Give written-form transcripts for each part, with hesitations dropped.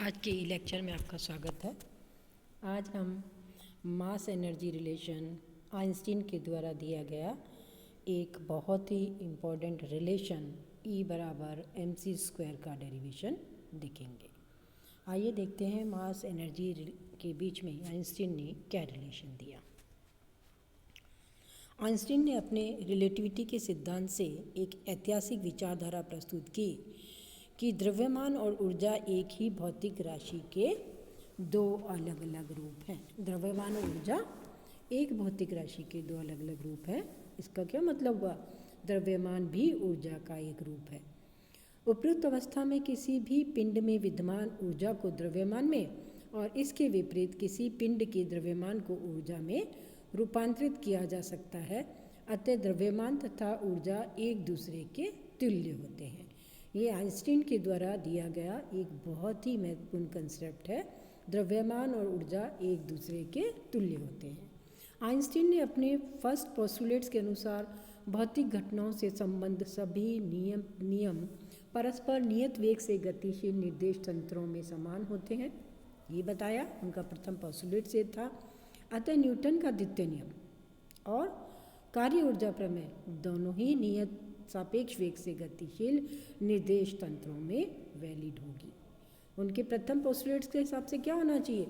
आज के लेक्चर में आपका स्वागत है। आज हम मास एनर्जी रिलेशन आइंस्टीन के द्वारा दिया गया एक बहुत ही इम्पोर्टेंट रिलेशन E बराबर mc² का डेरिवेशन देखेंगे। आइए देखते हैं मास एनर्जी के बीच में आइंस्टीन ने क्या रिलेशन दिया। आइंस्टीन ने अपने रिलेटिविटी के सिद्धांत से एक ऐतिहासिक विचारधारा प्रस्तुत की कि द्रव्यमान और ऊर्जा एक ही भौतिक राशि के दो अलग अलग रूप हैं। द्रव्यमान और ऊर्जा एक भौतिक राशि के दो अलग अलग रूप हैं। इसका क्या मतलब हुआ? द्रव्यमान भी ऊर्जा का एक रूप है। उपयुक्त अवस्था में किसी भी पिंड में विद्यमान ऊर्जा को द्रव्यमान में और इसके विपरीत किसी पिंड के द्रव्यमान को ऊर्जा में रूपांतरित किया जा सकता है। अतः द्रव्यमान तथा ऊर्जा एक दूसरे के तुल्य होते हैं। ये आइंस्टीन के द्वारा दिया गया एक बहुत ही महत्वपूर्ण कंसेप्ट है। द्रव्यमान और ऊर्जा एक दूसरे के तुल्य होते हैं। आइंस्टीन ने अपने फर्स्ट पोस्टुलेट्स के अनुसार भौतिक घटनाओं से संबंध सभी नियम परस्पर नियत वेग से गतिशील निर्देश तंत्रों में समान होते हैं, ये बताया। उनका प्रथम पोस्टुलेट से था। अतः न्यूटन का द्वितीय नियम और कार्य ऊर्जा प्रमेय दोनों ही नियत सापेक्ष वेग से गतिशील निर्देश तंत्रों में वैलिड होगी। उनके प्रथम पोस्टुलेट्स के हिसाब से क्या होना चाहिए?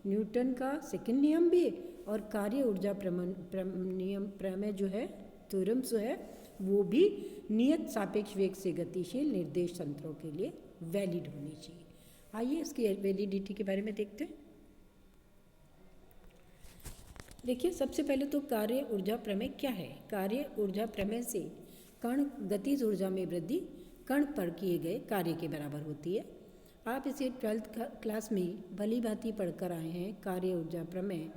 न्यूटन का सेकंड नियम भी और कार्य ऊर्जा प्रमेय जो है, थ्योरम जो है, वो भी नियत सापेक्ष वेग से गतिशील निर्देश तंत्रों के लिए वैलिड होनी चाहिए। आइए इसकी वैलिडिटी के बारे में देखते हैं। देखिए, सबसे पहले तो कार्य ऊर्जा प्रमेय क्या है? कार्य ऊर्जा प्रमेय से कण गतिज ऊर्जा में वृद्धि कण पर किए गए कार्य के बराबर होती है। आप इसे 12th क्लास में भली भांति पढ़कर आए हैं। कार्य ऊर्जा प्रमेय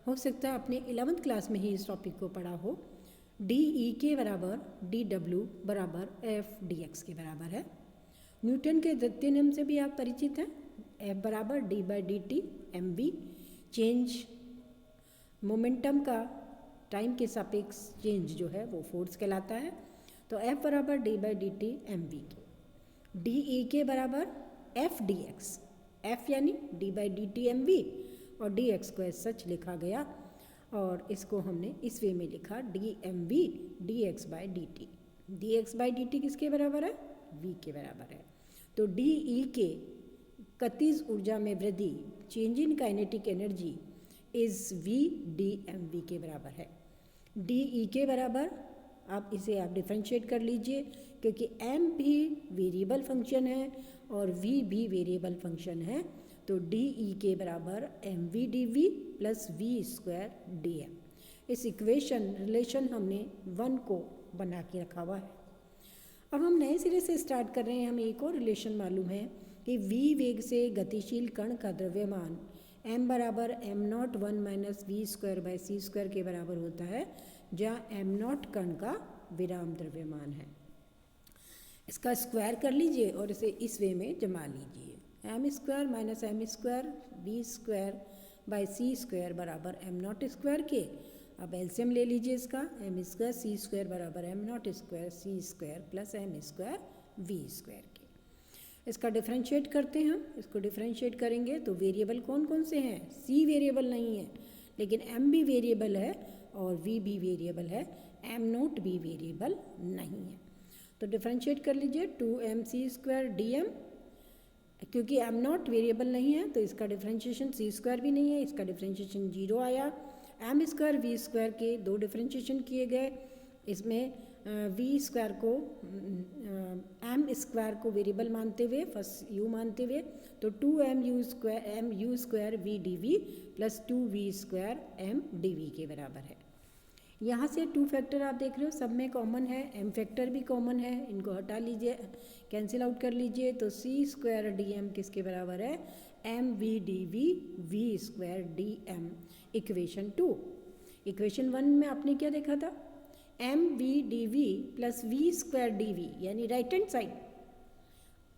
हो सकता है आपने 11th क्लास में ही इस टॉपिक को पढ़ा हो। DE के बराबर DW बराबर FDX के बराबर है। न्यूटन के द्वितीय नियम से भी आप परिचित हैं। F बराबर D/dt mv, चेंज मोमेंटम का टाइम के सापेक्ष चेंज जो है वो फोर्स कहलाता है। तो F बराबर D/dt mv के। DE के बराबर FDX, F यानी D/dt mv और dx को सच लिखा गया और इसको हमने इस वे में लिखा dmv dx/dt। dx/dt किसके बराबर है? v के बराबर है। तो DE के गतिज ऊर्जा में वृद्धि change in kinetic energy is v dmv के बराबर है। DE के बराबर आप इसे डिफरेंशिएट कर लीजिए, क्योंकि m भी वेरिएबल फंक्शन है और v भी वेरिएबल फंक्शन है। तो DE के बराबर mv dv plus v² dm। इस इक्वेशन रिलेशन हमने 1 को बना के रखा हुआ है। अब हम नए सिरे से स्टार्ट कर रहे हैं। हमें एक और रिलेशन मालूम है कि v वेग से गतिशील कण का द्रव्यमान m बराबर m0 1 - v²/c² के बराबर होता है, जहाँ m0 कण का विराम द्रव्यमान है। इसका स्क्वायर कर लीजिए और इसे इस वे में जमा लीजिए। m² - m² v²/c² बराबर m0² के। अब एलसीएम ले लीजिए इसका। m² c² बराबर m0² c² plus m² v² के। इसका डिफरेंशिएट करते हैं हम। इसको डिफरेंशिएट करेंगे तो वेरिएबल कौन कौन से हैं? c वेरिएबल नहीं है, लेकिन m भी वेरिएबल है और v भी वेरिएबल है। m0 भी वेरिएबल नहीं है। तो डिफरेंशिएट कर लीजिए 2mc² dm। क्योंकि m0 वेरिएबल नहीं है तो इसका डिफरेंशिएशन c² भी नहीं है, इसका डिफरेंशिएशन 0 आया। m² v² के दो डिफरेंशिएशन किए गए। इसमें v² को m² को वेरिएबल मानते हुए, फर्स्ट u मानते हुए, तो 2mu² v dv plus 2v² m dv के बराबर है। यहाँ से 2 फैक्टर आप देख रहे हो सब में कॉमन है, m फैक्टर भी कॉमन है। इनको हटा लीजिए, कैंसिल आउट कर लीजिए। तो c² dm किसके बराबर है? mv dv v² dm। Equation 2। Equation 1 में आपने क्या देखा था? mv dv plus v² dv यानी राइट हैंड साइड।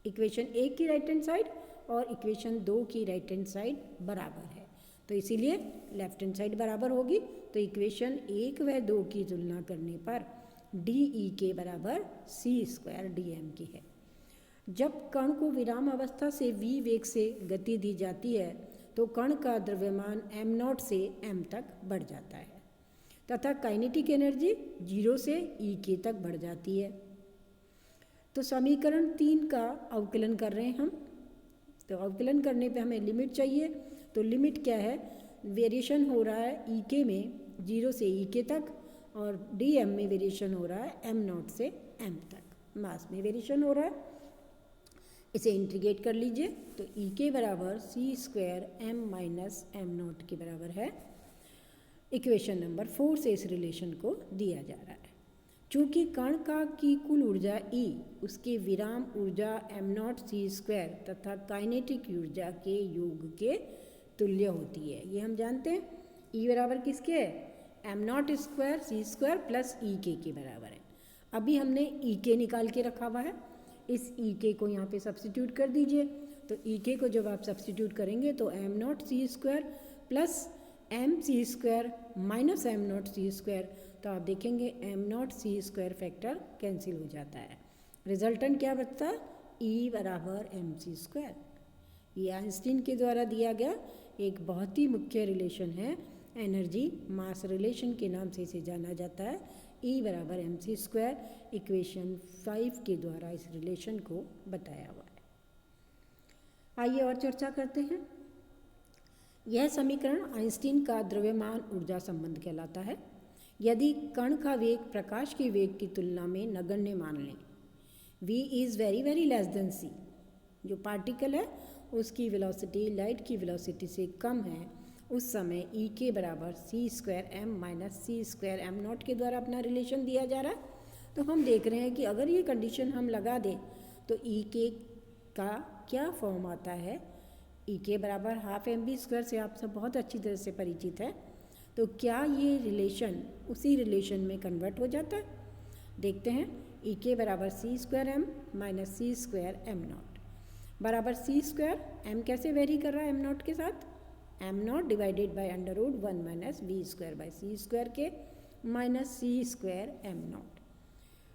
इक्वेशन 1 की राइट हैंड साइड और इक्वेशन 2 की राइट हैंड साइड बराबर है, तो इसीलिए लेफ्ट हैंड साइड बराबर होगी। तो इक्वेशन 1 व 2 की तुलना करने पर DE के बराबर c² dm की है। जब कण को विराम अवस्था से v वेग से गति दी जाती है तो कण का द्रव्यमान m0 से m तक बढ़ जाता है तथा काइनेटिक एनर्जी 0 से E तक बढ़ जाती है। तो समीकरण 3 का अवकलन कर रहे हैं हम। तो अवकलन करने पे हमें लिमिट चाहिए। तो लिमिट क्या है, वेरिएशन हो रहा है EK में 0 से EK तक और DM में वेरिएशन हो रहा है m0 से m तक, मास में वेरिएशन हो रहा है। इसे इंटीग्रेट कर लीजिए तो EK बराबर c² m माइनस m0 के बराबर है। इक्वेशन नंबर 4 से इस रिलेशन को दिया जा रहा है। चूँकि कण का की कुल ऊर्जा E उसके विराम ऊर्जा m0 c² तथा काइनेटिक ऊर्जा के योग के तुल्य होती है, ये हम जानते हैं। E बराबर किसके है, m0 square c² plus EK के बराबर है। अभी हमने EK निकाल के रखा हुआ है, इस EK को यहाँ पे सब्स्टिट्यूट कर दीजिए। तो EK को जब आप सब्स्टिट्यूट करेंगे तो m0 c² plus m c² minus m0 c², तो आप देखेंगे m0 c² फैक्टर कैंसिल हो जाता है। रिजल्टेंट क्या बचता है, E बराबर mc²। ये आइंस्टीन के द्वारा दिया गया एक बहुत ही मुख्य रिलेशन है, एनर्जी मास रिलेशन के नाम से इसे जाना जाता है। E बराबर mc², इक्वेशन 5 के द्वारा इस रिलेशन को बताया हुआ है। आइए और चर्चा करते हैं। यह समीकरण आइंस्टीन का द्रव्यमान ऊर्जा संबंध कहलाता है। यदि कण का वेग प्रकाश के वेग की तुलना में नगण्य मान लें, v is very very less than c, जो पार्टिकल है उसकी वेलोसिटी लाइट की वेलोसिटी से कम है, उस समय E के बराबर c² m minus c² m0 के द्वारा अपना रिलेशन दिया जा रहा है। तो हम देख रहे हैं कि अगर ये कंडीशन हम लगा दें तो E के का क्या फॉर्म आता है। E के बराबर हाफ mv² से आप सब बहुत अच्छी तरह से परिचित है। तो क्या ये रिलेशन उसी रिलेशन में कन्वर्ट हो जाता है, देखते हैं। E के बराबर c² m minus c² m0 बराबर c², m कैसे वेरी कर रहा है m0 के साथ, m0 divided by √1 minus v² by c² के माइनस c² m0।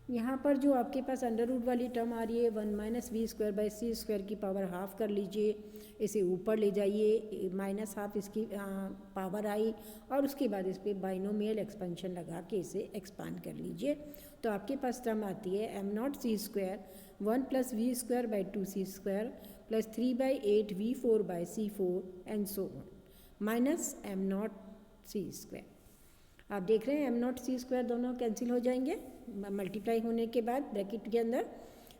यहाँ पर जो आपके पास √ वाली टर्म आ रही है 1 माइनस v² बाई c² की पावर हाफ कर लीजिए, इसे ऊपर ले जाइए, माइनस हाफ इसकी पावर आई और उसके बाद इस पर बाइनोमियल एक्सपेंशन लगा के इसे एक्सपांड कर लीजिए। तो आपके पास टर्म आती है m0 c² 1 plus v² by 2c² plus 3 by 8 v4 by c4 and so on minus m0 c²। आप देख रहे हैं m0 c² दोनों कैंसिल हो जाएंगे मल्टीप्लाई होने के बाद ब्रैकेट के अंदर।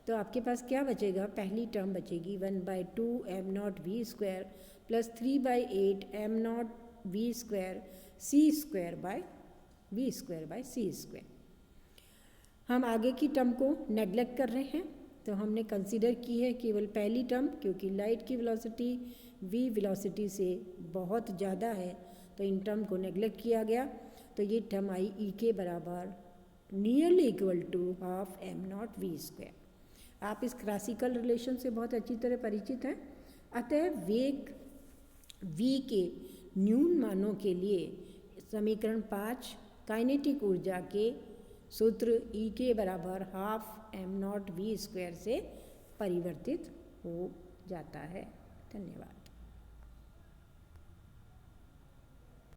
तो आपके पास क्या बचेगा, पहली टर्म बचेगी 1/2 m0 v² plus 3/8 m0 v² c² by v² by c²। हम आगे की टर्म को नेग्लेक्ट कर रहे हैं, तो हमने कंसीडर की है केवल पहली टर्म, क्योंकि लाइट की वेलोसिटी v वेलोसिटी से बहुत ज़्यादा है तो इन टर्म को नेग्लेक्ट किया गया। तो ये टर्म आई E के बराबर nearly equal to half m0 v²। आप इस क्लासिकल रिलेशन से बहुत अच्छी तरह परिचित हैं। अतः वेग v के न्यून मानों के लिए समीकरण 5 काइनेटिक ऊर्जा के सूत्र E के बराबर हाफ m0 v² से परिवर्तित हो जाता है। धन्यवाद।